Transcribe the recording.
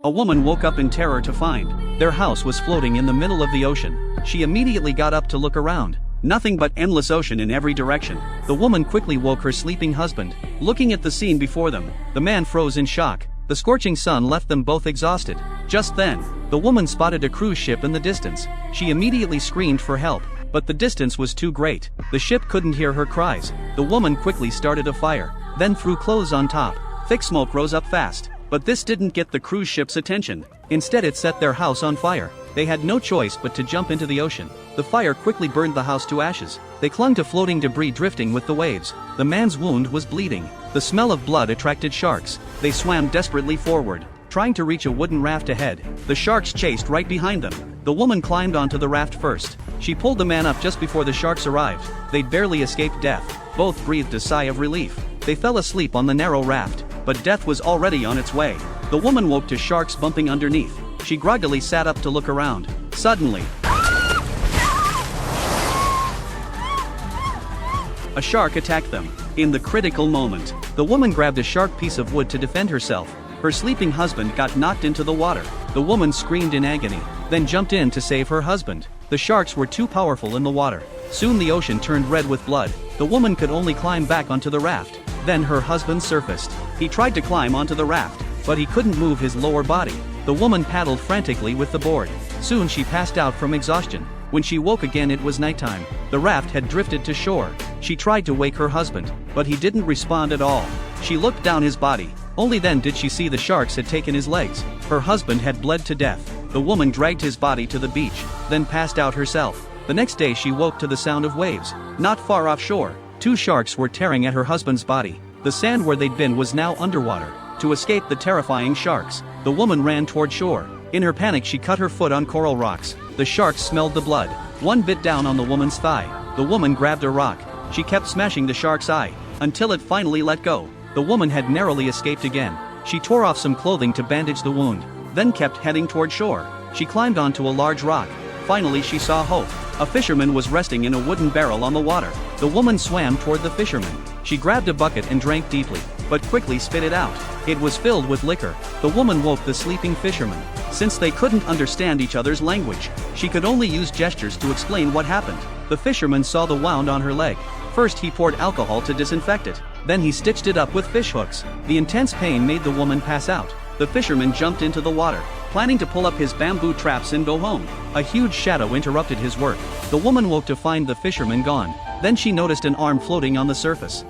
A woman woke up in terror to find their house was floating in the middle of the ocean. She immediately got up to look around. Nothing but endless ocean in every direction. The woman quickly woke her sleeping husband. Looking at the scene before them, the man froze in shock. The scorching sun left them both exhausted. Just then, the woman spotted a cruise ship in the distance. She immediately screamed for help, but the distance was too great. The ship couldn't hear her cries. The woman quickly started a fire, then threw clothes on top. Thick smoke rose up fast. But this didn't get the cruise ship's attention. Instead, it set their house on fire. They had no choice but to jump into the ocean. The fire quickly burned the house to ashes. They clung to floating debris drifting with the waves. The man's wound was bleeding. The smell of blood attracted sharks. They swam desperately forward, trying to reach a wooden raft ahead. The sharks chased right behind them. The woman climbed onto the raft first. She pulled the man up just before the sharks arrived. They'd barely escaped death. Both breathed a sigh of relief. They fell asleep on the narrow raft, but death was already on its way. The woman woke to sharks bumping underneath. She groggily sat up to look around. Suddenly, a shark attacked them. In the critical moment, the woman grabbed a sharp piece of wood to defend herself. Her sleeping husband got knocked into the water. The woman screamed in agony, then jumped in to save her husband. The sharks were too powerful in the water. Soon the ocean turned red with blood. The woman could only climb back onto the raft. Then her husband surfaced. He tried to climb onto the raft, but he couldn't move his lower body. The woman paddled frantically with the board. Soon she passed out from exhaustion. When she woke again, it was nighttime. The raft had drifted to shore. She tried to wake her husband, but he didn't respond at all. She looked down his body. Only then did she see the sharks had taken his legs. Her husband had bled to death. The woman dragged his body to the beach, then passed out herself. The next day she woke to the sound of waves. Not far offshore, two sharks were tearing at her husband's body. The sand where they'd been was now underwater. To escape the terrifying sharks, the woman ran toward shore. In her panic, she cut her foot on coral rocks. The sharks smelled the blood. One bit down on the woman's thigh. The woman grabbed a rock. She kept smashing the shark's eye, until it finally let go. The woman had narrowly escaped again. She tore off some clothing to bandage the wound, then kept heading toward shore. She climbed onto a large rock. Finally she saw hope. A fisherman was resting in a wooden barrel on the water. The woman swam toward the fisherman. She grabbed a bucket and drank deeply, but quickly spit it out. It was filled with liquor. The woman woke the sleeping fisherman. Since they couldn't understand each other's language, she could only use gestures to explain what happened. The fisherman saw the wound on her leg. First he poured alcohol to disinfect it. Then he stitched it up with fish hooks. The intense pain made the woman pass out. The fisherman jumped into the water, planning to pull up his bamboo traps and go home. A huge shadow interrupted his work. The woman woke to find the fisherman gone. Then she noticed an arm floating on the surface.